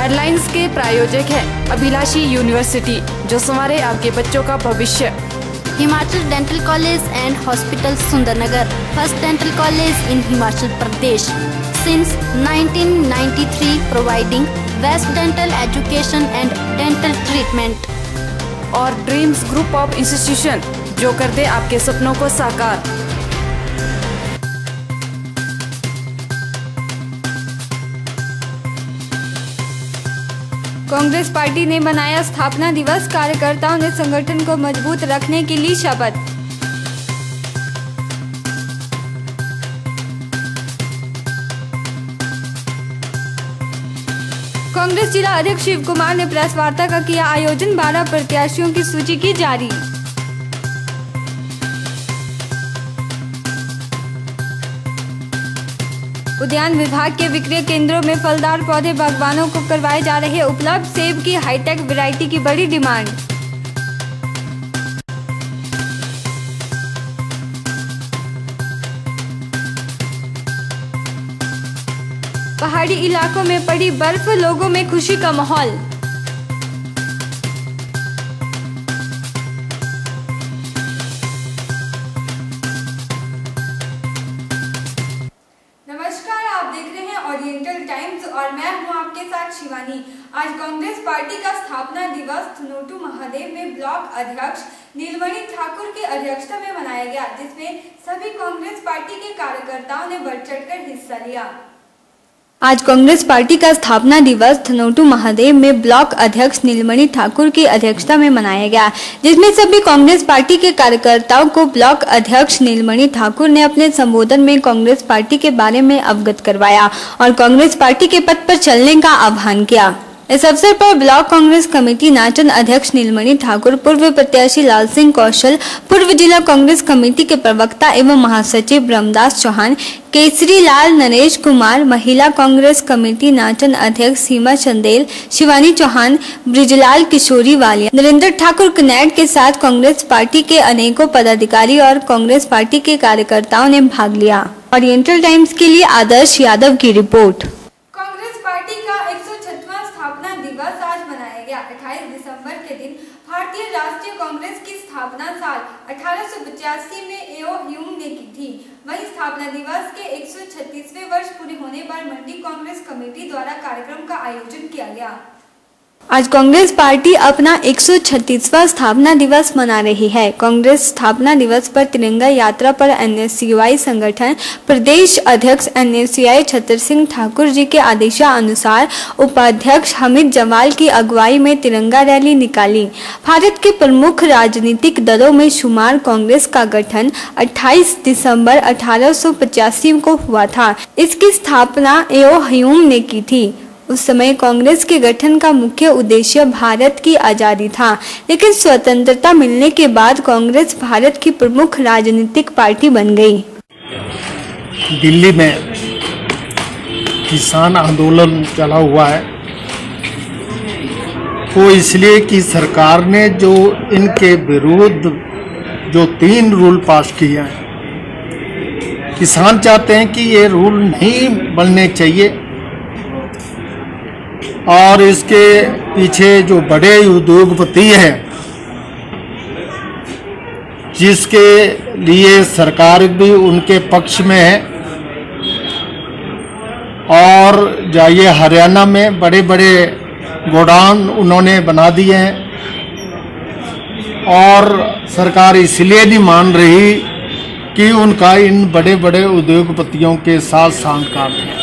Airlines के प्रायोजक है अभिलाषी यूनिवर्सिटी, जो संवारे आपके बच्चों का भविष्य। Himachal dental college and hospital Sundernagar, first dental college in Himachal Pradesh since 1993, providing best dental education and dental treatment. और ड्रीम्स ग्रुप ऑफ इंस्टीट्यूशन, जो कर दे आपके सपनों को साकार। कांग्रेस पार्टी ने मनाया स्थापना दिवस, कार्यकर्ताओं ने संगठन को मजबूत रखने की ली शपथ। कांग्रेस जिला अध्यक्ष शिव कुमार ने प्रेस वार्ता का किया आयोजन, 12 प्रत्याशियों की सूची की जारी। उद्यान विभाग के विक्रय केंद्रों में फलदार पौधे बागवानों को करवाए जा रहे उपलब्ध, सेब की हाईटेक वैरायटी की बड़ी डिमांड। पहाड़ी इलाकों में पड़ी बर्फ, लोगों में खुशी का माहौल। नमस्कार, आप देख रहे हैं ओरिएंटल टाइम्स और मैं हूं आपके साथ शिवानी। आज कांग्रेस पार्टी का स्थापना दिवस धनोटू महादेव में ब्लॉक अध्यक्ष नीलमणि ठाकुर की अध्यक्षता में मनाया गया, जिसमें सभी कांग्रेस पार्टी के कार्यकर्ताओं ने बढ़ चढ़कर हिस्सा लिया। आज कांग्रेस पार्टी का स्थापना दिवस धनोटू महादेव में ब्लॉक अध्यक्ष नीलमणि ठाकुर की अध्यक्षता में मनाया गया, जिसमें सभी कांग्रेस पार्टी के कार्यकर्ताओं को ब्लॉक अध्यक्ष नीलमणि ठाकुर ने अपने संबोधन में कांग्रेस पार्टी के बारे में अवगत करवाया और कांग्रेस पार्टी के पथ पर चलने का आह्वान किया। इस अवसर पर ब्लॉक कांग्रेस कमेटी नाचन अध्यक्ष नीलमणि ठाकुर, पूर्व प्रत्याशी लाल सिंह कौशल, पूर्व जिला कांग्रेस कमेटी के प्रवक्ता एवं महासचिव ब्रह्मदास चौहान, केसरी लाल, नरेश कुमार, महिला कांग्रेस कमेटी नाचन अध्यक्ष सीमा चंदेल, शिवानी चौहान, ब्रिजलाल किशोरी वालिया, नरेंद्र ठाकुर कनेट के साथ कांग्रेस पार्टी के अनेकों पदाधिकारी और कांग्रेस पार्टी के कार्यकर्ताओं ने भाग लिया। ओरिएंटल टाइम्स के लिए आदर्श यादव की रिपोर्ट। दिवस आज मनाया गया। 28 दिसंबर के दिन भारतीय राष्ट्रीय कांग्रेस की स्थापना साल 1885 में एओ ह्यूम ने की थी। वहीं स्थापना दिवस के 136वें वर्ष पूरे होने पर मंडी कांग्रेस कमेटी द्वारा कार्यक्रम का आयोजन किया गया। आज कांग्रेस पार्टी अपना 136वां स्थापना दिवस मना रही है। कांग्रेस स्थापना दिवस पर तिरंगा यात्रा पर एनएसयूआई संगठन प्रदेश अध्यक्ष एनएसयूआई छतर सिंह ठाकुर जी के आदेशानुसार उपाध्यक्ष हमीद जमाल की अगुवाई में तिरंगा रैली निकाली। भारत के प्रमुख राजनीतिक दलों में शुमार कांग्रेस का गठन 28 दिसंबर 1885 को हुआ था। इसकी स्थापना एओ ह्यूम ने की थी। उस समय कांग्रेस के गठन का मुख्य उद्देश्य भारत की आजादी था, लेकिन स्वतंत्रता मिलने के बाद कांग्रेस भारत की प्रमुख राजनीतिक पार्टी बन गई। दिल्ली में किसान आंदोलन चला हुआ है, वो इसलिए कि सरकार ने जो इनके विरुद्ध जो 3 रूल पास किए हैं, किसान चाहते हैं कि ये रूल नहीं बनने चाहिए और इसके पीछे जो बड़े उद्योगपति हैं, जिसके लिए सरकार भी उनके पक्ष में है, और जाइए हरियाणा में बड़े बड़े गोडाउन उन्होंने बना दिए हैं और सरकार इसलिए नहीं मान रही कि उनका इन बड़े बड़े उद्योगपतियों के साथ साझेदार है।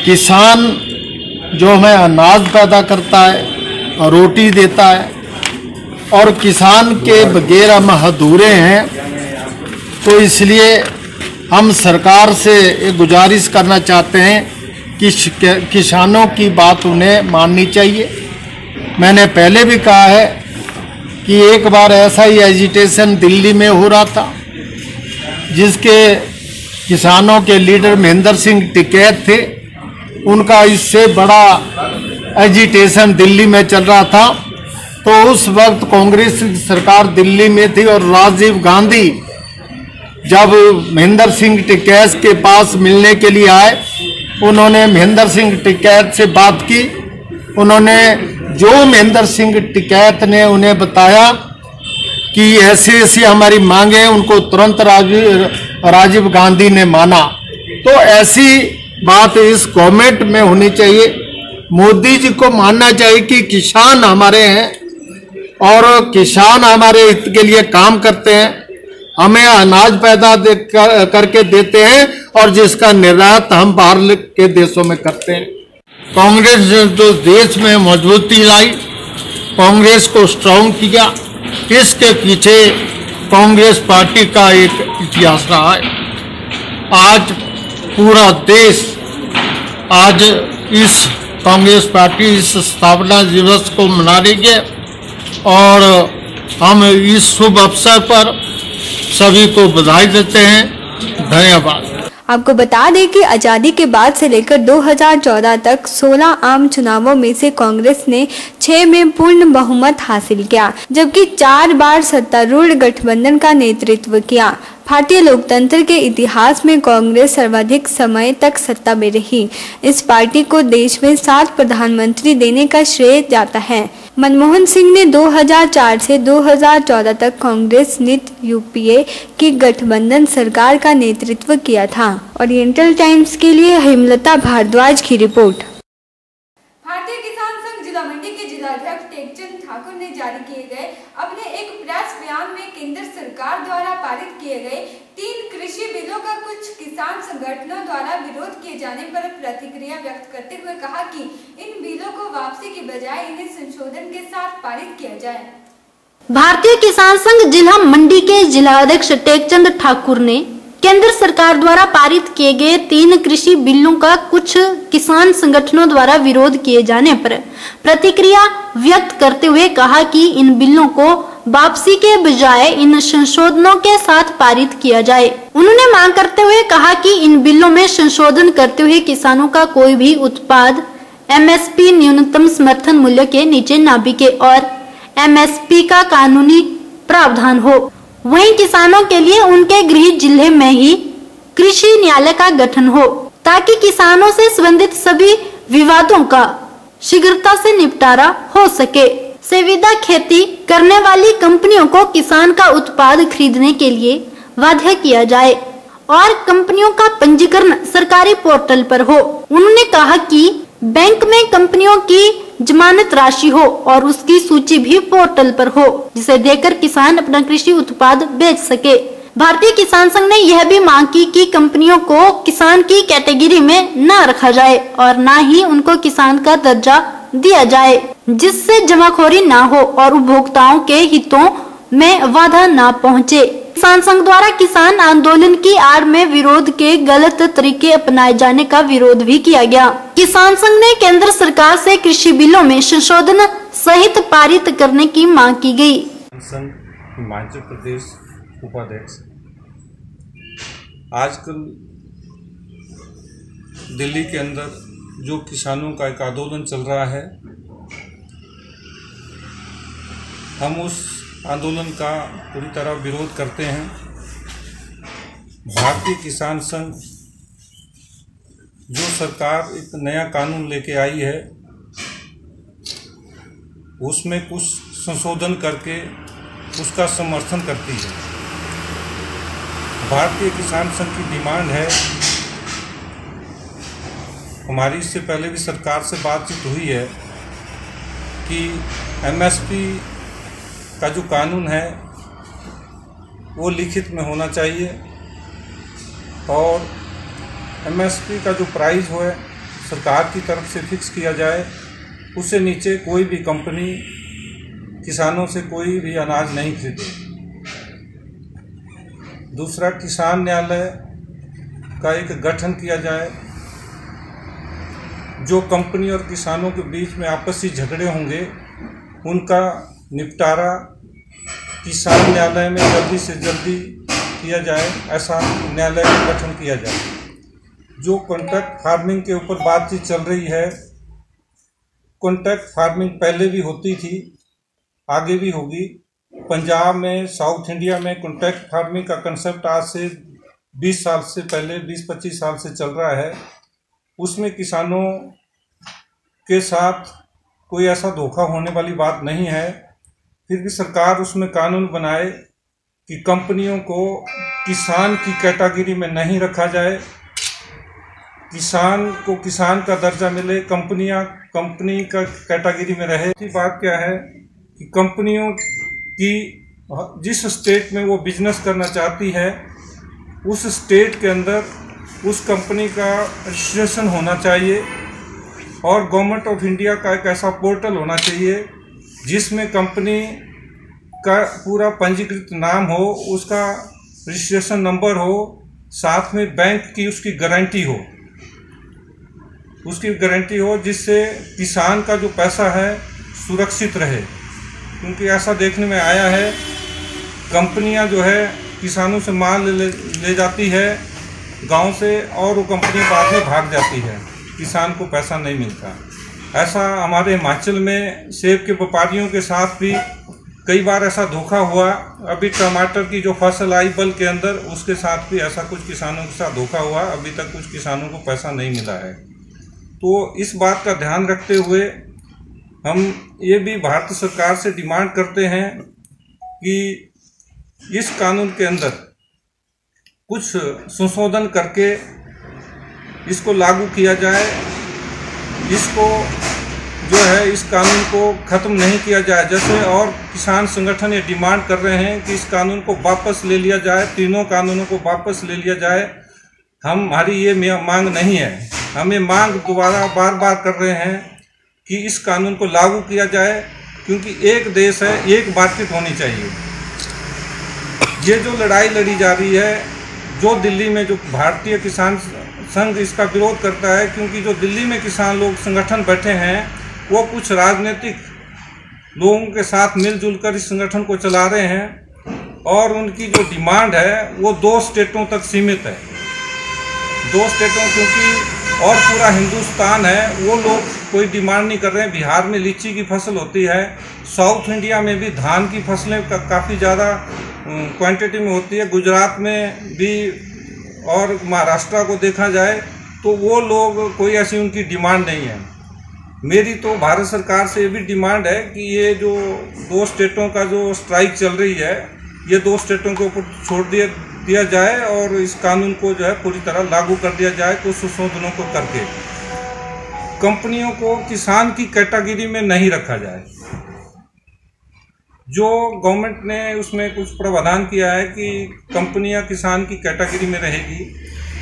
किसान जो हमें अनाज पैदा करता है, रोटी देता है, और किसान के बगैर हम अधूरे हैं, तो इसलिए हम सरकार से एक गुजारिश करना चाहते हैं कि किसानों की बात उन्हें माननी चाहिए। मैंने पहले भी कहा है कि एक बार ऐसा ही एजिटेशन दिल्ली में हो रहा था, जिसके किसानों के लीडर महेंद्र सिंह टिकैत थे। उनका इससे बड़ा एजिटेशन दिल्ली में चल रहा था, तो उस वक्त कांग्रेस सरकार दिल्ली में थी और राजीव गांधी जब महेंद्र सिंह टिकैत के पास मिलने के लिए आए उन्होंने महेंद्र सिंह टिकैत से बात की। उन्होंने जो महेंद्र सिंह टिकैत ने उन्हें बताया कि ऐसी ऐसी हमारी मांगे हैं, उनको तुरंत राजीव गांधी ने माना। तो ऐसी बात इस गवर्नमेंट में होनी चाहिए। मोदी जी को मानना चाहिए कि किसान हमारे हैं और किसान हमारे हित के लिए काम करते हैं, हमें अनाज पैदा करके देते हैं और जिसका निर्यात हम बाहर के देशों में करते हैं। कांग्रेस ने जो देश में मजबूती लाई, कांग्रेस को स्ट्रांग किया, इसके पीछे कांग्रेस पार्टी का एक इतिहास रहा है। आज पूरा देश आज इस कांग्रेस पार्टी इस स्थापना दिवस को मना रही है और हम इस शुभ अवसर पर सभी को बधाई देते हैं। धन्यवाद। आपको बता दें कि आज़ादी के बाद से लेकर 2014 तक 16 आम चुनावों में से कांग्रेस ने 6 में पूर्ण बहुमत हासिल किया, जबकि 4 बार सत्तारूढ़ गठबंधन का नेतृत्व किया। भारतीय लोकतंत्र के इतिहास में कांग्रेस सर्वाधिक समय तक सत्ता में रही। इस पार्टी को देश में 7 प्रधानमंत्री देने का श्रेय जाता है। मनमोहन सिंह ने 2004 से 2014 तक कांग्रेस नीति यूपीए की गठबंधन सरकार का नेतृत्व किया था। ओरिएंटल टाइम्स के लिए हेमलता भारद्वाज की रिपोर्ट। भारतीय किसान संघ जिला मंडी के जिलाध्यक्ष टेकचंद ठाकुर ने जारी किए गए अपने एक प्रेस बयान में केंद्र सरकार द्वारा पारित किए गए 3 कृषि बिलों का कुछ किसान संगठनों द्वारा विरोध किए जाने पर प्रतिक्रिया व्यक्त करते हुए कहा कि इन बिलों को वापसी के बजाय इन्हें संशोधन के साथ पारित किया जाए। भारतीय किसान संघ जिला मंडी के जिलाध्यक्ष टेकचंद ठाकुर ने केंद्र सरकार द्वारा पारित किए गए 3 कृषि बिलों का कुछ किसान संगठनों द्वारा विरोध किए जाने पर प्रतिक्रिया व्यक्त करते हुए कहा कि इन बिलों को वापसी के बजाय इन संशोधनों के साथ पारित किया जाए। उन्होंने मांग करते हुए कहा कि इन बिलों में संशोधन करते हुए किसानों का कोई भी उत्पाद एमएसपी न्यूनतम समर्थन मूल्य के नीचे न बिके और एमएसपी का कानूनी प्रावधान हो। वहीं किसानों के लिए उनके गृह जिले में ही कृषि न्यायालय का गठन हो ताकि किसानों से संबंधित सभी विवादों का शीघ्रता से निपटारा हो सके। संविदा खेती करने वाली कंपनियों को किसान का उत्पाद खरीदने के लिए बाध्य किया जाए और कंपनियों का पंजीकरण सरकारी पोर्टल पर हो। उन्होंने कहा कि बैंक में कंपनियों की जमानत राशि हो और उसकी सूची भी पोर्टल पर हो, जिसे देकर किसान अपना कृषि उत्पाद बेच सके। भारतीय किसान संघ ने यह भी मांग की कि कंपनियों को किसान की कैटेगरी में न रखा जाए और न ही उनको किसान का दर्जा दिया जाए, जिससे जमाखोरी न हो और उपभोक्ताओं के हितों में बाधा न पहुंचे। किसान संघ द्वारा किसान आंदोलन की आड़ में विरोध के गलत तरीके अपनाए जाने का विरोध भी किया गया। किसान संघ ने केंद्र सरकार से कृषि बिलों में संशोधन सहित पारित करने की मांग की गई। संघ हिमाचल प्रदेश उपाध्यक्ष आजकल दिल्ली के अंदर जो किसानों का एक आंदोलन चल रहा है, हम उस आंदोलन का पूरी तरह विरोध करते हैं। भारतीय किसान संघ जो सरकार एक नया कानून लेके आई है, उसमें कुछ संशोधन करके उसका समर्थन करती है। भारतीय किसान संघ की डिमांड है, हमारी इससे पहले भी सरकार से बातचीत हुई है कि एमएसपी का जो कानून है वो लिखित में होना चाहिए और एमएसपी का जो प्राइस हो सरकार की तरफ से फिक्स किया जाए, उससे नीचे कोई भी कंपनी किसानों से कोई भी अनाज नहीं खरीदे। दूसरा, किसान न्यायालय का एक गठन किया जाए, जो कंपनी और किसानों के बीच में आपसी झगड़े होंगे उनका निपटारा किसान न्यायालय में जल्दी से जल्दी किया जाए, ऐसा न्यायालय का गठन किया जाए। जो कॉन्ट्रैक्ट फार्मिंग के ऊपर बातचीत चल रही है, कॉन्ट्रैक्ट फार्मिंग पहले भी होती थी, आगे भी होगी। पंजाब में, साउथ इंडिया में कॉन्ट्रैक्ट फार्मिंग का कंसेप्ट आज से 20 साल से पहले 20-25 साल से चल रहा है। उसमें किसानों के साथ कोई ऐसा धोखा होने वाली बात नहीं है। फिर भी सरकार उसमें कानून बनाए कि कंपनियों को किसान की कैटेगरी में नहीं रखा जाए, किसान को किसान का दर्जा मिले, कंपनी का कैटेगरी में रहे। दूसरी बात क्या है कि कंपनियों की जिस स्टेट में वो बिजनेस करना चाहती है उस स्टेट के अंदर उस कंपनी का रजिस्ट्रेशन होना चाहिए और गवर्नमेंट ऑफ इंडिया का एक ऐसा पोर्टल होना चाहिए जिसमें कंपनी का पूरा पंजीकृत नाम हो, उसका रजिस्ट्रेशन नंबर हो, साथ में बैंक की उसकी गारंटी हो, जिससे किसान का जो पैसा है सुरक्षित रहे। क्योंकि ऐसा देखने में आया है कंपनियां जो है किसानों से माल ले जाती है गांव से और वो कंपनी बाद में भाग जाती है, किसान को पैसा नहीं मिलता। ऐसा हमारे हिमाचल में सेब के व्यापारियों के साथ भी कई बार ऐसा धोखा हुआ। अभी टमाटर की जो फसल आई बल के अंदर, उसके साथ भी ऐसा कुछ किसानों के साथ धोखा हुआ। अभी तक कुछ किसानों को पैसा नहीं मिला है। तो इस बात का ध्यान रखते हुए हम ये भी भारत सरकार से डिमांड करते हैं कि इस कानून के अंदर कुछ संशोधन करके इसको लागू किया जाए। इसको जो है इस कानून को ख़त्म नहीं किया जाए। जैसे और किसान संगठन ये डिमांड कर रहे हैं कि इस कानून को वापस ले लिया जाए, तीनों कानूनों को वापस ले लिया जाए। हमारी ये मांग नहीं है, हम ये मांग दोबारा बार कर रहे हैं कि इस कानून को लागू किया जाए, क्योंकि एक देश है, एक मार्केट होनी चाहिए। ये जो लड़ाई लड़ी जा रही है, जो दिल्ली में जो भारतीय किसान संघ इसका विरोध करता है, क्योंकि जो दिल्ली में किसान लोग संगठन बैठे हैं वो कुछ राजनीतिक लोगों के साथ मिलजुल कर इस संगठन को चला रहे हैं और उनकी जो डिमांड है वो 2 स्टेटों तक सीमित है। 2 स्टेटों, क्योंकि और पूरा हिंदुस्तान है, वो लोग कोई डिमांड नहीं कर रहे हैं। बिहार में लीची की फसल होती है, साउथ इंडिया में भी धान की फसलें काफ़ी ज़्यादा क्वांटिटी में होती है, गुजरात में भी और महाराष्ट्र को देखा जाए तो वो लोग कोई ऐसी उनकी डिमांड नहीं है। मेरी तो भारत सरकार से ये भी डिमांड है कि ये जो 2 स्टेटों का जो स्ट्राइक चल रही है, ये 2 स्टेटों के ऊपर छोड़ दिया जाए और इस कानून को जो है पूरी तरह लागू कर दिया जाए। कुछ संशोधनों को करके कंपनियों को किसान की कैटेगरी में नहीं रखा जाए। जो गवर्नमेंट ने उसमें कुछ प्रावधान किया है कि कंपनियां किसान की कैटेगरी में रहेगी,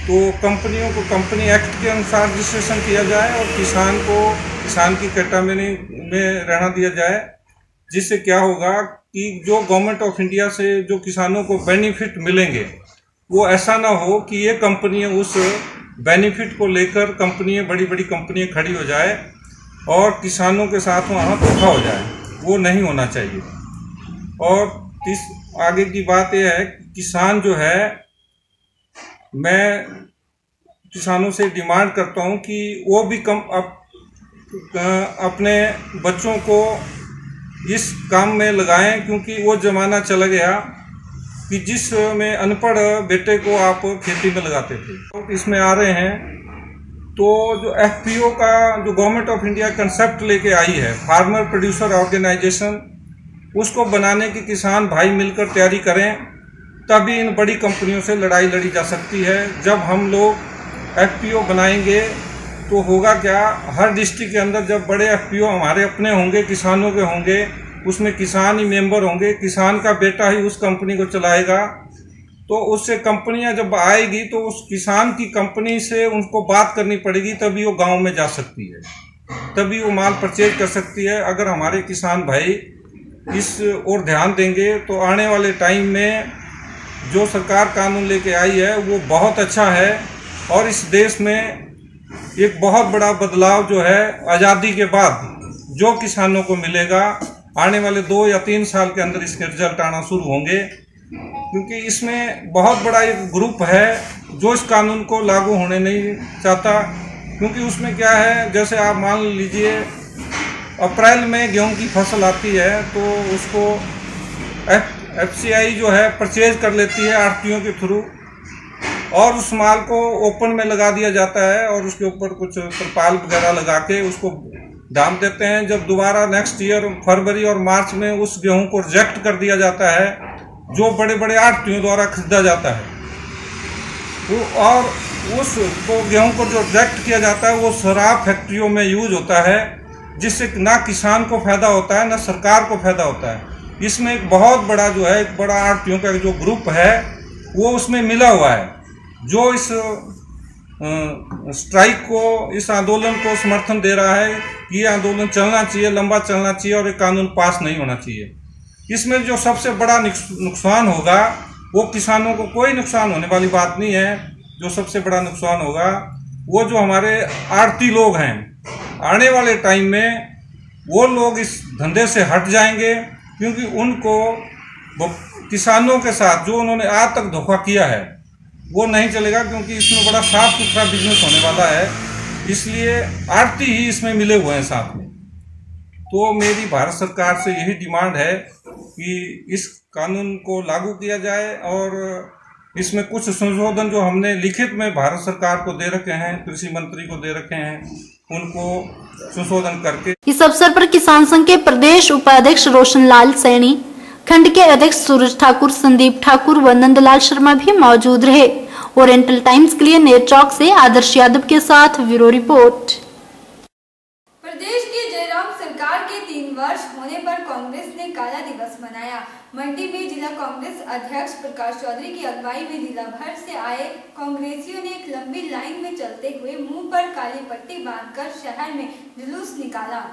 तो कंपनियों को कंपनी एक्ट के अनुसार रजिस्ट्रेशन किया जाए और किसान को किसान की कैटेगरी में रहना दिया जाए। जिससे क्या होगा कि जो गवर्नमेंट ऑफ इंडिया से जो किसानों को बेनिफिट मिलेंगे वो ऐसा ना हो कि ये कंपनियां उस बेनिफिट को लेकर बड़ी कंपनियां खड़ी हो जाए और किसानों के साथ वहाँ धोखा हो जाए। वो नहीं होना चाहिए। और आगे की बात यह है कि किसान जो है, मैं किसानों से डिमांड करता हूं कि वो भी अपने बच्चों को इस काम में लगाएं, क्योंकि वो ज़माना चला गया कि जिसमें अनपढ़ बेटे को आप खेती में लगाते थे। तो इसमें आ रहे हैं तो जो FPO का जो गवर्नमेंट ऑफ इंडिया कंसेप्ट लेके आई है, फार्मर प्रोड्यूसर ऑर्गेनाइजेशन, उसको बनाने की किसान भाई मिलकर तैयारी करें, तभी इन बड़ी कंपनियों से लड़ाई लड़ी जा सकती है। जब हम लोग FPO बनाएंगे तो होगा क्या, हर डिस्ट्रिक्ट के अंदर जब बड़े FPO हमारे अपने होंगे, किसानों के होंगे, उसमें किसान ही मेंबर होंगे, किसान का बेटा ही उस कंपनी को चलाएगा, तो उससे कंपनियां जब आएगी तो उस किसान की कंपनी से उनको बात करनी पड़ेगी, तभी वो गांव में जा सकती है, तभी वो माल परचेज कर सकती है। अगर हमारे किसान भाई इस ओर ध्यान देंगे तो आने वाले टाइम में जो सरकार कानून लेके आई है वो बहुत अच्छा है और इस देश में एक बहुत बड़ा बदलाव जो है आज़ादी के बाद जो किसानों को मिलेगा, आने वाले 2 या 3 साल के अंदर इसके रिजल्ट आना शुरू होंगे। क्योंकि इसमें बहुत बड़ा एक ग्रुप है जो इस कानून को लागू होने नहीं चाहता। क्योंकि उसमें क्या है, जैसे आप मान लीजिए अप्रैल में गेहूं की फसल आती है तो उसको FCI जो है परचेज कर लेती है आढ़तियों के थ्रू, और उस माल को ओपन में लगा दिया जाता है और उसके ऊपर कुछ तरपाल वगैरह लगा के उसको दाम देते हैं। जब दोबारा नेक्स्ट ईयर फरवरी और मार्च में उस गेहूं को रिजेक्ट कर दिया जाता है जो बड़े बड़े आढ़तियों द्वारा खरीदा जाता है और उस गेहूं को जो रिजेक्ट किया जाता है वो शराब फैक्ट्रियों में यूज होता है, जिससे ना किसान को फायदा होता है ना सरकार को फायदा होता है। इसमें एक बहुत बड़ा जो है एक बड़ा आढ़तियों का जो ग्रुप है वो उसमें मिला हुआ है, जो इस स्ट्राइक को, इस आंदोलन को समर्थन दे रहा है कि ये आंदोलन चलना चाहिए, लंबा चलना चाहिए और ये कानून पास नहीं होना चाहिए। इसमें जो सबसे बड़ा नुकसान होगा वो किसानों को कोई नुकसान होने वाली बात नहीं है। जो सबसे बड़ा नुकसान होगा वो जो हमारे आढ़ती लोग हैं, आने वाले टाइम में वो लोग इस धंधे से हट जाएंगे, क्योंकि उनको किसानों के साथ जो उन्होंने आज तक धोखा किया है वो नहीं चलेगा, क्योंकि इसमें बड़ा साफ सुथरा बिजनेस होने वाला है। इसलिए आढ़ती ही इसमें मिले हुए हैं साथ में। तो मेरी भारत सरकार से यही डिमांड है कि इस कानून को लागू किया जाए और इसमें कुछ संशोधन जो हमने लिखित में भारत सरकार को दे रखे हैं, कृषि मंत्री को दे रखे हैं, उनको संशोधन करके। इस अवसर पर किसान संघ के प्रदेश उपाध्यक्ष रोशन लाल सैनी, खंड के अध्यक्ष सूरज ठाकुर, संदीप ठाकुर व नंदलाल शर्मा भी मौजूद रहे। ओरिएंटल टाइम्स के लिए नेत्रचौक से आदर्श यादव के साथ ब्यूरो रिपोर्ट। प्रदेश की जयराम सरकार के 3 वर्ष होने पर कांग्रेस ने काला दिवस मनाया। मंडी में जिला कांग्रेस अध्यक्ष प्रकाश चौधरी की अगुवाई में जिला भर से आए कांग्रेसियों ने एक लंबी लाइन में चलते हुए मुंह पर काली पट्टी बांधकर शहर में जुलूस निकाला।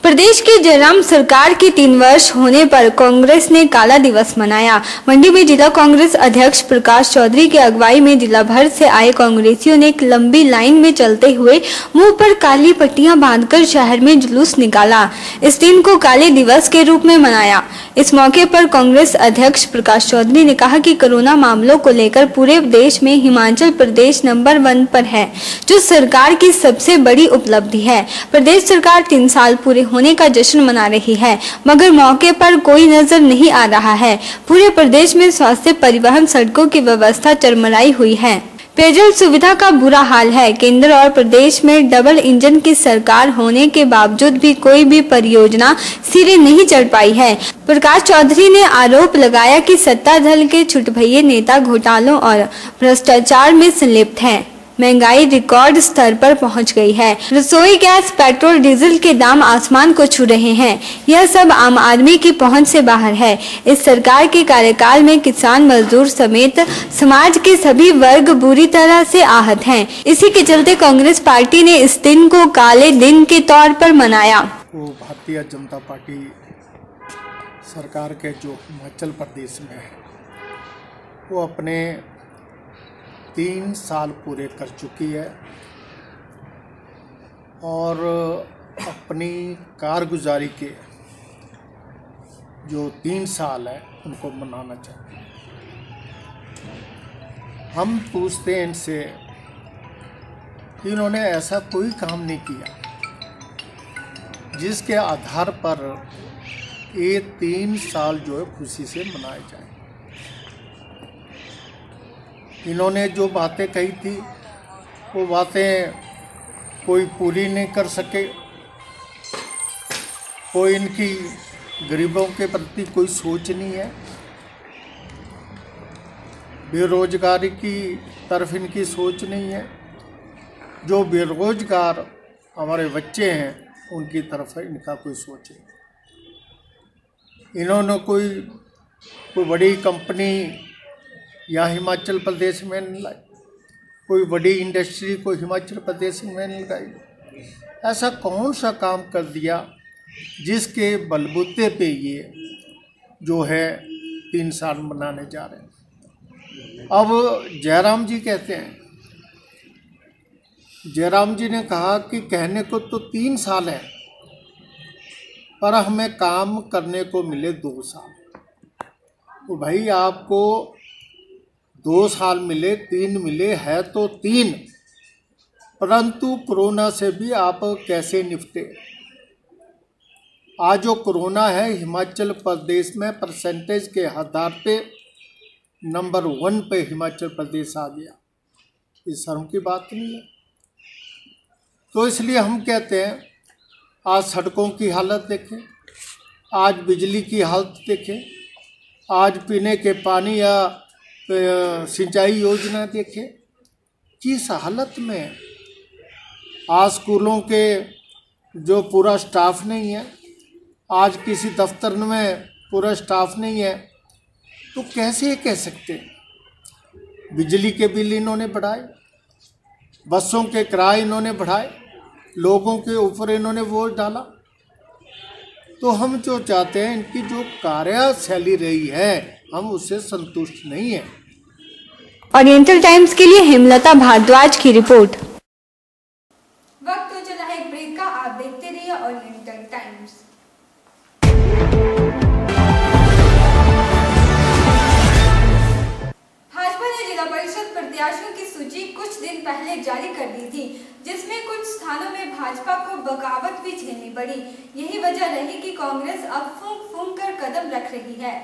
प्रदेश की जयराम सरकार के 3 वर्ष होने पर कांग्रेस ने काला दिवस मनाया। मंडी में जिला कांग्रेस अध्यक्ष प्रकाश चौधरी की अगुवाई में जिला भर से आए कांग्रेसियों ने एक लंबी लाइन में चलते हुए मुंह पर काली पट्टियां बांधकर शहर में जुलूस निकाला। इस दिन को काले दिवस के रूप में मनाया। इस मौके पर कांग्रेस अध्यक्ष प्रकाश चौधरी ने कहा कि कोरोना मामलों को लेकर पूरे देश में हिमाचल प्रदेश नंबर 1 पर है, जो सरकार की सबसे बड़ी उपलब्धि है। प्रदेश सरकार 3 साल पूरे होने का जश्न मना रही है, मगर मौके पर कोई नजर नहीं आ रहा है। पूरे प्रदेश में स्वास्थ्य, परिवहन, सड़कों की व्यवस्था चरमराई हुई है। पेयजल सुविधा का बुरा हाल है। केंद्र और प्रदेश में डबल इंजन की सरकार होने के बावजूद भी कोई भी परियोजना सिरे नहीं चढ़ पाई है। प्रकाश चौधरी ने आरोप लगाया कि सत्ता दल के छुटभइये नेता घोटालों और भ्रष्टाचार में संलिप्त हैं। महंगाई रिकॉर्ड स्तर पर पहुंच गई है। रसोई गैस, पेट्रोल, डीजल के दाम आसमान को छू रहे हैं। यह सब आम आदमी की पहुंच से बाहर है। इस सरकार के कार्यकाल में किसान, मजदूर समेत समाज के सभी वर्ग बुरी तरह से आहत हैं। इसी के चलते कांग्रेस पार्टी ने इस दिन को काले दिन के तौर पर मनाया। वो भारतीय जनता पार्टी सरकार के जो हिमाचल प्रदेश में है वो अपने 3 साल पूरे कर चुकी है और अपनी कारगुजारी के जो 3 साल है उनको मनाना चाहते हैं। हम पूछते हैं इनसे कि इन्होंने ऐसा कोई काम नहीं किया जिसके आधार पर ये 3 साल जो है खुशी से मनाए जाए। इन्होंने जो बातें कही थी वो बातें कोई पूरी नहीं कर सके। कोई इनकी गरीबों के प्रति कोई सोच नहीं है। बेरोजगारी की तरफ इनकी सोच नहीं है। जो बेरोजगार हमारे बच्चे हैं उनकी तरफ इनका कोई सोच नहीं। इन्होंने कोई बड़ी कंपनी या हिमाचल प्रदेश में नहीं लाई, कोई बड़ी इंडस्ट्री को हिमाचल प्रदेश में नहीं लगाई। ऐसा कौन सा काम कर दिया जिसके बलबूते पे ये जो है 3 साल मनाने जा रहे हैं। अब जयराम जी कहते हैं, जयराम जी ने कहा कि कहने को तो 3 साल है पर हमें काम करने को मिले 2 साल। तो भाई आपको 2 साल मिले, 3 मिले, है तो 3, परंतु कोरोना से भी आप कैसे निपटे। आज जो कोरोना है हिमाचल प्रदेश में परसेंटेज के आधार पे नंबर 1 पे हिमाचल प्रदेश आ गया। ये शर्म की बात नहीं है। तो इसलिए हम कहते हैं आज सड़कों की हालत देखें, आज बिजली की हालत देखें, आज पीने के पानी या सिंचाई योजना देखें किस हालत में है। आज स्कूलों के जो पूरा स्टाफ नहीं है, आज किसी दफ्तर में पूरा स्टाफ नहीं है, तो कैसे कह सकते हैं। बिजली के बिल इन्होंने बढ़ाए, बसों के किराए इन्होंने बढ़ाए, लोगों के ऊपर इन्होंने वोट डाला। तो हम जो चाहते हैं, इनकी जो कार्यशैली रही है, हम उससे संतुष्ट नहीं हैं। ओरिएंटल टाइम्स के लिए हेमलता भारद्वाज की रिपोर्ट। वक्त हो चला है एक ब्रेक का, आप देखते रहिए ओरिएंटल टाइम्स। भाजपा ने जिला परिषद प्रत्याशियों की सूची कुछ दिन पहले जारी कर दी थी, जिसमें कुछ स्थानों में भाजपा को बगावत भी झेलनी पड़ी। यही वजह रही कि कांग्रेस अब फूंक फूंक कर कदम रख रही है।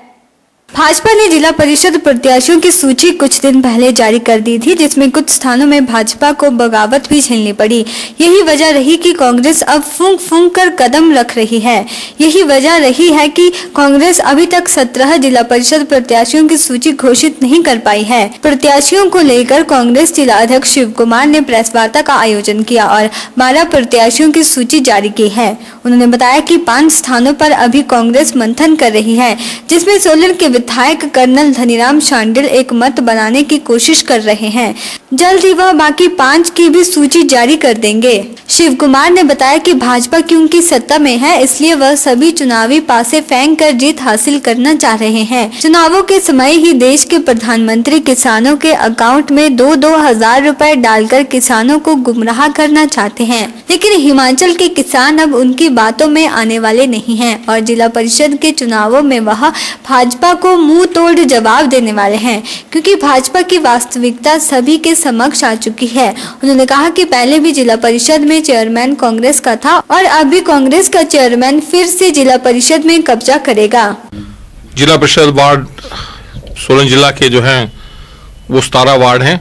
भाजपा ने जिला परिषद प्रत्याशियों की सूची कुछ दिन पहले जारी कर दी थी, जिसमें कुछ स्थानों में भाजपा को बगावत भी झेलनी पड़ी। यही वजह रही कि कांग्रेस अब फूंक फूंक कर कदम रख रही है। यही वजह रही है कि कांग्रेस अभी तक 17 जिला परिषद प्रत्याशियों की सूची घोषित नहीं कर पाई है। प्रत्याशियों को लेकर कांग्रेस जिला अध्यक्ष शिव कुमार ने प्रेस वार्ता का आयोजन किया और 12 प्रत्याशियों की सूची जारी की है। उन्होंने बताया कि 5 स्थानों पर अभी कांग्रेस मंथन कर रही है, जिसमें सोलन के विधायक कर्नल धनीराम शांडिल एक मत बनाने की कोशिश कर रहे हैं। जल्द ही वह बाकी 5 की भी सूची जारी कर देंगे। शिव कुमार ने बताया कि भाजपा क्योंकि सत्ता में है, इसलिए वह सभी चुनावी पासे फेंक कर जीत हासिल करना चाह रहे हैं। चुनावों के समय ही देश के प्रधानमंत्री किसानों के अकाउंट में 2-2 हजार रुपए डालकर किसानों को गुमराह करना चाहते हैं, लेकिन हिमाचल के किसान अब उनकी बातों में आने वाले नहीं हैं और जिला परिषद के चुनावों में वह भाजपा को मुंह तोड़ जवाब देने वाले हैं, क्योंकि भाजपा की वास्तविकता सभी के समक्ष आ चुकी है। उन्होंने कहा कि पहले भी जिला परिषद में चेयरमैन कांग्रेस का था और अब भी कांग्रेस का चेयरमैन फिर से जिला परिषद में कब्जा करेगा। जिला परिषद वार्ड सोलन जिला के जो हैं वो 17 वार्ड हैं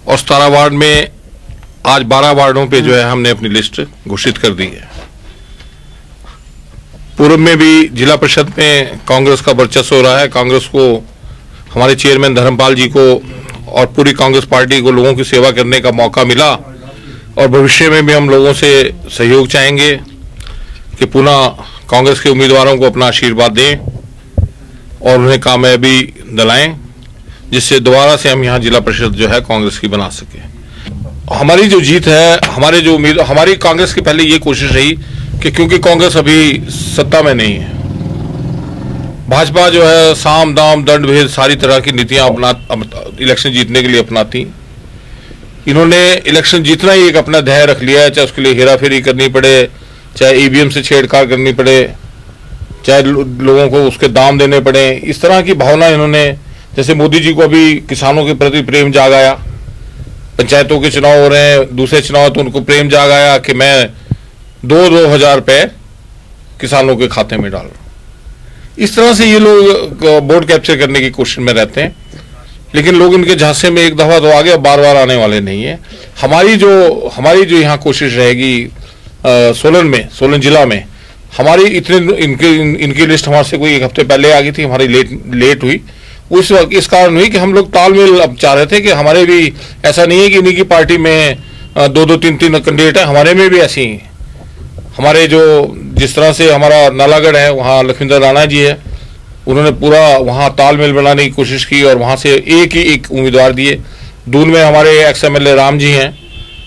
और 17 वार्ड में आज 12 वार्डों पे जो है हमने अपनी लिस्ट घोषित कर दी है। पूर्व में भी जिला परिषद में कांग्रेस का वर्चस्व हो रहा है। कांग्रेस को, हमारे चेयरमैन धर्मपाल जी को और पूरी कांग्रेस पार्टी को लोगों की सेवा करने का मौका मिला और भविष्य में भी हम लोगों से सहयोग चाहेंगे कि पुनः कांग्रेस के उम्मीदवारों को अपना आशीर्वाद दें और उन्हें कामयाबी दिलाएं, जिससे दोबारा से हम यहाँ जिला परिषद जो है कांग्रेस की बना सके। हमारी जो जीत है, हमारी कांग्रेस की पहले ये कोशिश रही कि क्योंकि कांग्रेस अभी सत्ता में नहीं है, भाजपा जो है साम दाम दंड भेद सारी तरह की नीतियां इलेक्शन जीतने के लिए अपनाती। इन्होंने इलेक्शन जीतना ही एक अपना ध्येय रख लिया है, चाहे उसके लिए हेरा फेरी करनी पड़े, चाहे ईवीएम से छेड़छाड़ करनी पड़े, चाहे लोगों को उसके दाम देने पड़े। इस तरह की भावना इन्होंने, जैसे मोदी जी को अभी किसानों के प्रति प्रेम जाग आया, पंचायतों के चुनाव हो रहे हैं, दूसरे चुनाव तो उनको प्रेम जाग आया कि मैं 2-2 हजार रुपए किसानों के खाते में डाल रहा हूं। इस तरह से ये लोग वोट कैप्चर करने की कोशिश में रहते हैं, लेकिन लोग इनके झांसे में एक दफा तो आ गए, बार बार आने वाले नहीं है। हमारी जो यहाँ कोशिश रहेगी सोलन जिला में, हमारी इनकी लिस्ट हमारे से कोई 1 हफ्ते पहले आ गई थी, हमारी लेट हुई। उस वक्त इस कारण हुई कि हम लोग तालमेल अब चाह रहे थे कि हमारे भी ऐसा नहीं है कि इन्हीं की पार्टी में 2-2 3-3 कैंडिडेट है, हमारे में भी ऐसी ही। हमारे जिस तरह से हमारा नालागढ़ है, वहाँ लखविंदर राणा जी है, उन्होंने पूरा वहाँ तालमेल बनाने की कोशिश की और वहाँ से एक उम्मीदवार दिए। दून में हमारे XMLA राम जी हैं,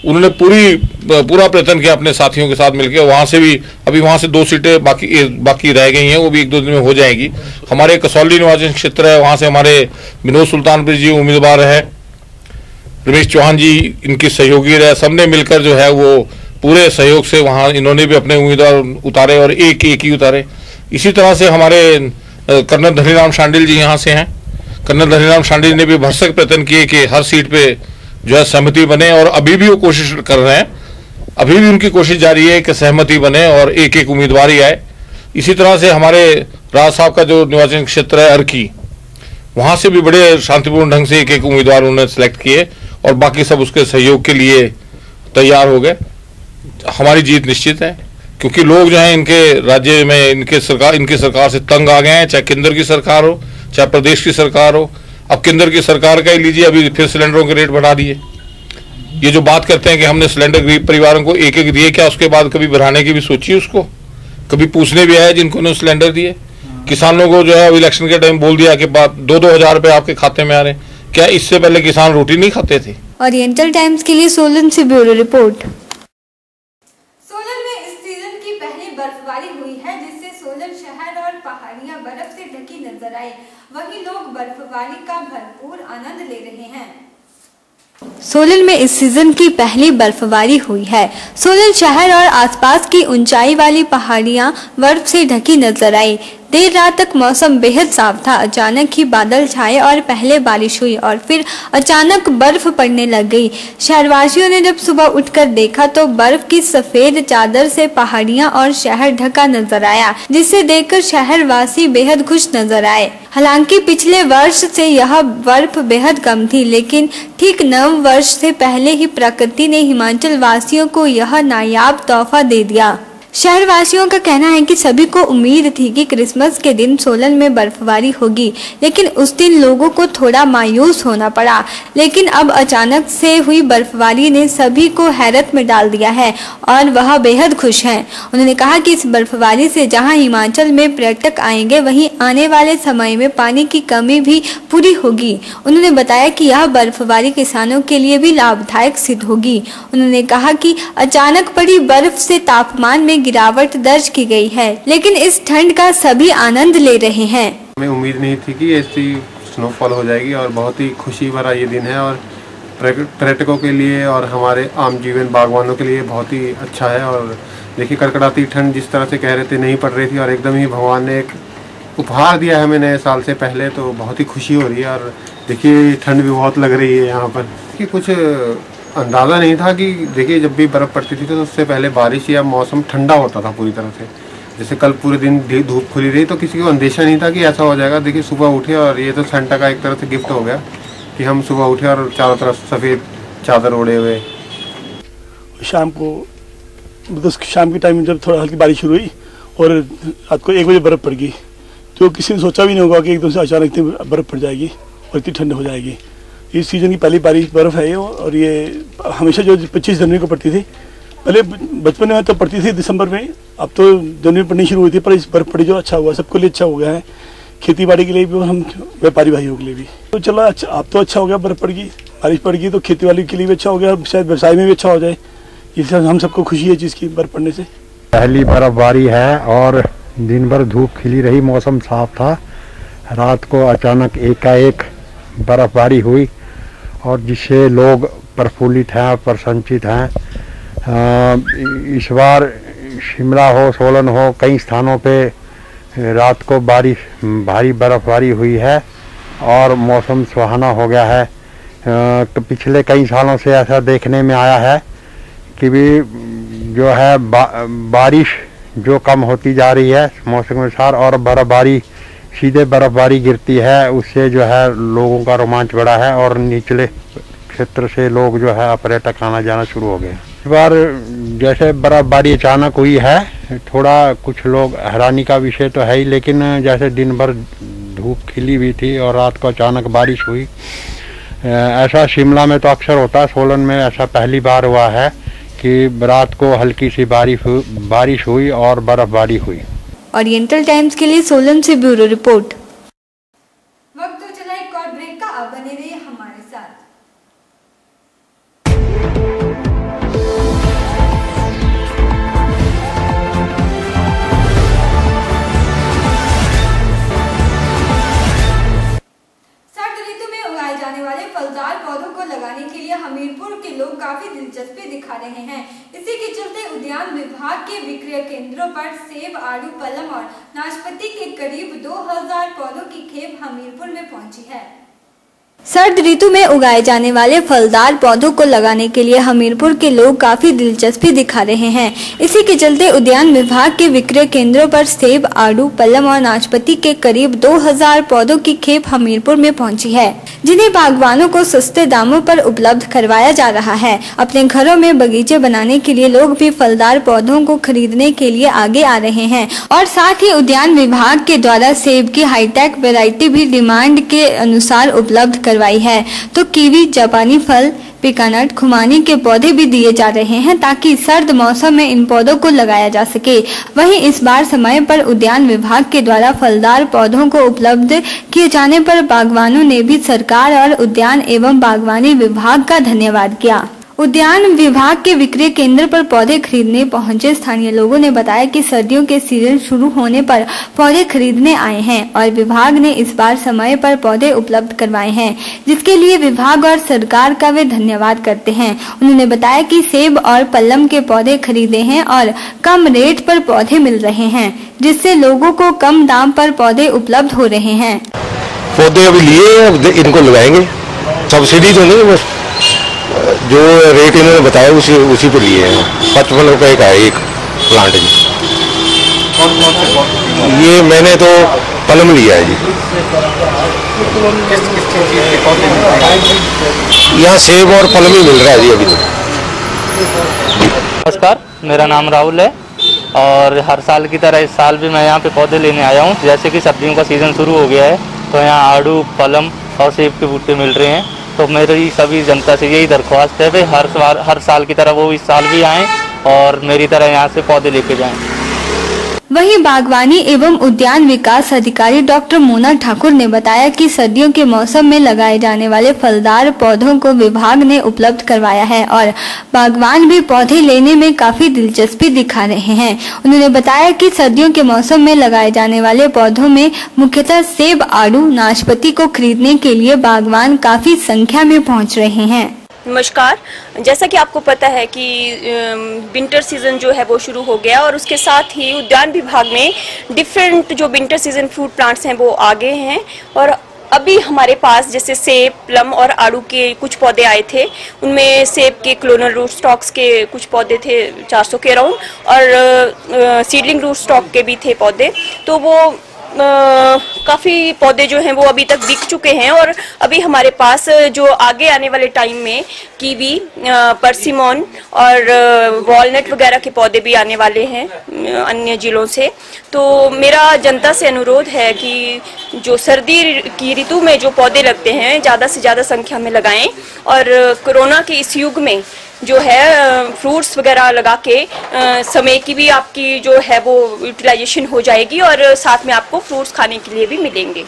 उन्होंने पूरा प्रयत्न किया अपने साथियों के साथ मिलकर। वहाँ से भी अभी वहाँ से 2 सीटें बाकी रह गई हैं, वो भी 1-2 दिन में हो जाएगी। हमारे कसौली निर्वाचन क्षेत्र है, वहाँ से हमारे विनोद सुल्तानपुर जी उम्मीदवार है, रमेश चौहान जी इनके सहयोगी रहे। सबने मिलकर जो है वो पूरे सहयोग से वहाँ इन्होंने भी अपने उम्मीदवार उतारे और एक ही उतारे। इसी तरह से हमारे कर्नल धनीराम शांडिल जी यहाँ से हैं। कर्नल धनीराम शांडिल ने भी भरसक प्रयत्न किए कि हर सीट पे जो है सहमति बने और अभी भी वो कोशिश कर रहे हैं, अभी भी उनकी कोशिश जारी है कि सहमति बने और एक उम्मीदवार ही आए। इसी तरह से हमारे राज साहब का जो निर्वाचन क्षेत्र है अर्की, वहाँ से भी बड़े शांतिपूर्ण ढंग से एक उम्मीदवार उन्होंने सेलेक्ट किए और बाकी सब उसके सहयोग के लिए तैयार हो गए। हमारी जीत निश्चित है, क्योंकि लोग जो हैं इनके राज्य में इनकी सरकार से तंग आ गए हैं, चाहे केंद्र की सरकार हो चाहे प्रदेश की सरकार हो। अब केंद्र की सरकार का ही लीजिए, अभी फिर सिलेंडरों के रेट बढ़ा दिए। ये जो बात करते हैं कि हमने सिलेंडर गरीब परिवारों को एक एक दिए, क्या उसके बाद कभी बढ़ाने की भी सोची? उसको कभी पूछने भी आया जिनको ने सिलेंडर दिए? किसानों को जो है इलेक्शन के टाइम बोल दिया कि 2-2 हजार रुपए आपके खाते में आ रहे हैं। क्या इससे पहले किसान रोटी नहीं खाते थे? ओरिएंटल टाइम्स के लिए सोलन से ब्यूरो रिपोर्ट। सोलन में इस सीजन की पहली बर्फबारी हुई है, जिससे सोलन शहर और पहाड़ियां बर्फ से ढकी नजर आई। वहीं लोग बर्फबारी का भरपूर आनंद ले रहे हैं। सोलन में इस सीजन की पहली बर्फबारी हुई है। सोलन शहर और आसपास की ऊंचाई वाली पहाड़ियां बर्फ से ढकी नजर आई। देर रात तक मौसम बेहद साफ था। अचानक ही बादल छाए और पहले बारिश हुई और फिर अचानक बर्फ पड़ने लग गई। शहरवासियों ने जब सुबह उठकर देखा तो बर्फ की सफेद चादर से पहाड़ियां और शहर ढका नजर आया, जिसे देखकर शहरवासी बेहद खुश नजर आए। हालांकि पिछले वर्ष से यह बर्फ बेहद कम थी, लेकिन ठीक नव वर्ष से पहले ही प्रकृति ने हिमाचल वासियों को यह नायाब तोहफा दे दिया। शहरवासियों का कहना है कि सभी को उम्मीद थी कि क्रिसमस के दिन सोलन में बर्फबारी होगी, लेकिन उस दिन लोगों को थोड़ा मायूस होना पड़ा। लेकिन अब अचानक से हुई बर्फबारी ने सभी को हैरत में डाल दिया है और वह बेहद खुश हैं। उन्होंने कहा कि इस बर्फबारी से जहां हिमाचल में पर्यटक आएंगे, वहीं आने वाले समय में पानी की कमी भी पूरी होगी। उन्होंने बताया कि यह बर्फबारी किसानों के लिए भी लाभदायक सिद्ध होगी। उन्होंने कहा कि अचानक पड़ी बर्फ से तापमान में गिरावट दर्ज की गई है, लेकिन इस ठंड का सभी आनंद ले रहे हैं। हमें उम्मीद नहीं थी कि ऐसी स्नोफॉल हो जाएगी और बहुत ही खुशी भरा ये दिन है और पर्यटकों के लिए और हमारे आम जीवन बागवानों के लिए बहुत ही अच्छा है। और देखिए, कड़कड़ाती ठंड जिस तरह से कह रहे थे नहीं पड़ रही थी और एकदम ही भगवान ने एक उपहार दिया है हमें नए साल से पहले, तो बहुत ही खुशी हो रही है। और देखिए, ठंड भी बहुत लग रही है यहाँ पर कि कुछ अंदाज़ा नहीं था कि देखिए, जब भी बर्फ़ पड़ती थी तो उससे पहले बारिश या मौसम ठंडा होता था पूरी तरह से। जैसे कल पूरे दिन धूप खुली रही तो किसी को अंदेशा नहीं था कि ऐसा हो जाएगा। देखिए, सुबह उठे और ये तो सेंटा का एक तरह से गिफ्ट हो गया कि हम सुबह उठे और चारों तरफ सफ़ेद चादर ओढ़े हुए। शाम को मतलब शाम के टाइम में जब थोड़ा हल्की बारिश शुरू हुई और रात को 1 बजे बर्फ़ पड़ गई, तो किसी ने सोचा भी नहीं होगा कि एकदम से अचानक बर्फ़ पड़ जाएगी और इतनी ठंड हो जाएगी। इस सीज़न की पहली बारिश बर्फ़ है ये, और ये हमेशा जो 25 जनवरी को पड़ती थी, पहले बचपन में तो पड़ती थी दिसंबर में, अब तो जनवरी पड़नी शुरू हुई थी। पर इस बर्फ़ पड़ी जो अच्छा हुआ, सबके लिए अच्छा हो गया है, खेती बाड़ी के लिए भी और हम व्यापारी भाइयों के लिए भी। तो चलो अच्छा, अब तो अच्छा हो गया, बर्फ़ पड़ गई, बारिश पड़ गई तो खेती बाड़ी के लिए भी अच्छा हो गया, शायद व्यवसाय में भी अच्छा हो जाए। इससे हम सबको खुशी है चीज़ की, बर्फ़ पड़ने से। पहली बर्फबारी है और दिन भर धूप खिली रही, मौसम साफ था। रात को अचानक एकाएक बर्फबारी हुई और जिससे लोग प्रफुल्लित हैं, प्रसन्नचित हैं। इस बार शिमला हो, सोलन हो, कई स्थानों पे रात को भारी बर्फबारी हुई है और मौसम सुहाना हो गया है। तो पिछले कई सालों से ऐसा देखने में आया है कि भी जो है बारिश जो कम होती जा रही है मौसम के अनुसार, और बर्फबारी सीधे बर्फबारी गिरती है, उससे जो है लोगों का रोमांच बढ़ा है और निचले क्षेत्र से लोग जो है पर्यटक आना जाना शुरू हो गए। इस बार जैसे बर्फबारी अचानक हुई है, थोड़ा कुछ लोग हैरानी का विषय तो है ही, लेकिन जैसे दिन भर धूप खिली हुई थी और रात को अचानक बारिश हुई, ऐसा शिमला में तो अक्सर होता है, सोलन में ऐसा पहली बार हुआ है कि रात को हल्की सी बारिश हुई और बर्फबारी हुई। ओरिएंटल टाइम्स के लिए सोलन से ब्यूरो रिपोर्ट। वक्त तो चला एक और ब्रेक का, आप बने रहिए हमारे साथ। जाने वाले फलदार पौधों को लगाने के लिए हमीरपुर के लोग काफी दिलचस्पी दिखा रहे हैं। इसी के चलते उद्यान विभाग के विक्रय केंद्रों पर सेब, आड़ू, पलम और नाशपाती के करीब 2000 पौधों की खेप हमीरपुर में पहुंची है। सर्द ऋतु में उगाए जाने वाले फलदार पौधों को लगाने के लिए हमीरपुर के लोग काफी दिलचस्पी दिखा रहे हैं। इसी के चलते उद्यान विभाग के विक्रय केंद्रों पर सेब, आड़ू, पल्लम और नाशपाती के करीब 2000 पौधों की खेप हमीरपुर में पहुंची है, जिन्हें बागवानों को सस्ते दामों पर उपलब्ध करवाया जा रहा है। अपने घरों में बगीचे बनाने के लिए लोग भी फलदार पौधों को खरीदने के लिए आगे आ रहे हैं और साथ ही उद्यान विभाग के द्वारा सेब की हाईटेक वैरायटी भी डिमांड के अनुसार उपलब्ध करवाई है। तो कीवी, जापानी फल, पिकानट, खुमानी के पौधे भी दिए जा रहे हैं ताकि सर्द मौसम में इन पौधों को लगाया जा सके। वहीं इस बार समय पर उद्यान विभाग के द्वारा फलदार पौधों को उपलब्ध किए जाने पर बागवानों ने भी सरकार और उद्यान एवं बागवानी विभाग का धन्यवाद किया। उद्यान विभाग के विक्रय केंद्र पर पौधे खरीदने पहुंचे स्थानीय लोगों ने बताया कि सर्दियों के सीजन शुरू होने पर पौधे खरीदने आए हैं और विभाग ने इस बार समय पर पौधे उपलब्ध करवाए हैं, जिसके लिए विभाग और सरकार का वे धन्यवाद करते हैं। उन्होंने बताया कि सेब और पल्लम के पौधे खरीदे हैं और कम रेट पर पौधे मिल रहे हैं, जिससे लोगों को कम दाम पर पौधे उपलब्ध हो रहे हैं। पौधे अभी लिए, इनको लगाएंगे, सब्सिडी तो नहीं, बस जो रेट इन्होंने बताया उसी पे लिए हैं। 55 रुपए का है एक प्लांट जी। ये मैंने तो पलम लिया है जी। यहाँ सेब और पलम ही मिल रहा है जी अभी तो। नमस्कार, मेरा नाम राहुल है और हर साल की तरह इस साल भी मैं यहाँ पे पौधे लेने आया हूँ। जैसे कि सब्जियों का सीज़न शुरू हो गया है तो यहाँ आड़ू, पलम और सेब के बूटे मिल रहे हैं। तो मेरी सभी जनता से यही दरख्वास्त है कि हर साल की तरह वो इस साल भी आएँ और मेरी तरह यहाँ से पौधे लेके जाएं। वहीं बागवानी एवं उद्यान विकास अधिकारी डॉक्टर मोना ठाकुर ने बताया कि सर्दियों के मौसम में लगाए जाने वाले फलदार पौधों को विभाग ने उपलब्ध करवाया है और बागवान भी पौधे लेने में काफी दिलचस्पी दिखा रहे हैं। उन्होंने बताया कि सर्दियों के मौसम में लगाए जाने वाले पौधों में मुख्यतः सेब, आड़ू, नाशपाती को खरीदने के लिए बागवान काफी संख्या में पहुँच रहे हैं। नमस्कार, जैसा कि आपको पता है कि विंटर सीजन जो है वो शुरू हो गया और उसके साथ ही उद्यान विभाग में डिफरेंट जो विंटर सीजन फ्रूट प्लांट्स हैं वो आ गए हैं और अभी हमारे पास जैसे सेब, प्लम और आड़ू के कुछ पौधे आए थे। उनमें सेब के क्लोनल रूट स्टॉक्स के कुछ पौधे थे 400 के अराउंड और सीडलिंग रूट स्टॉक के भी थे पौधे। तो वो काफ़ी पौधे जो हैं वो अभी तक बिक चुके हैं और अभी हमारे पास जो आगे आने वाले टाइम में कीवी, परसिमन और वॉलनट वगैरह के पौधे भी आने वाले हैं अन्य जिलों से। तो मेरा जनता से अनुरोध है कि जो सर्दी की ऋतु में जो पौधे लगते हैं ज़्यादा से ज़्यादा संख्या में लगाएं और कोरोना के इस युग में जो है फ्रूट्स वगैरह लगा के समय की भी आपकी जो है वो यूटिलाइजेशन हो जाएगी और साथ में आपको फ्रूट्स खाने के लिए भी मिलेंगे।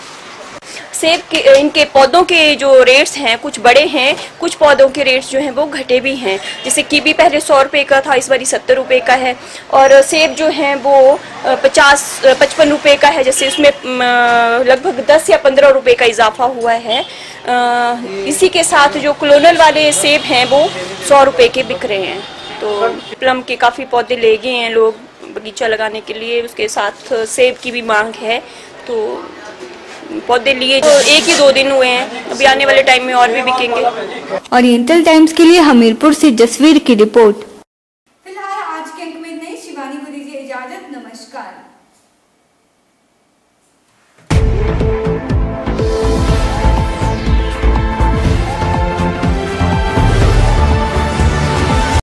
सेब के इनके पौधों के जो रेट्स हैं कुछ बड़े हैं, कुछ पौधों के रेट्स जो हैं वो घटे भी हैं। जैसे कीवी पहले 100 रुपये का था, इस बारी 70 रुपये का है और सेब जो हैं वो 50-55 रुपये का है। जैसे उसमें लगभग 10 या 15 रुपये का इजाफा हुआ है। इसी के साथ जो क्लोनल वाले सेब हैं वो 100 रुपये के बिक रहे हैं। तो प्लम के काफ़ी पौधे ले गए हैं लोग बगीचा लगाने के लिए, उसके साथ सेब की भी मांग है तो पौधे लिए। तो 1 ही 2 दिन हुए हैं, अभी आने वाले टाइम में और भी बिकेंगे। ओरिएंटल टाइम्स के लिए हमीरपुर से जसवीर की रिपोर्ट।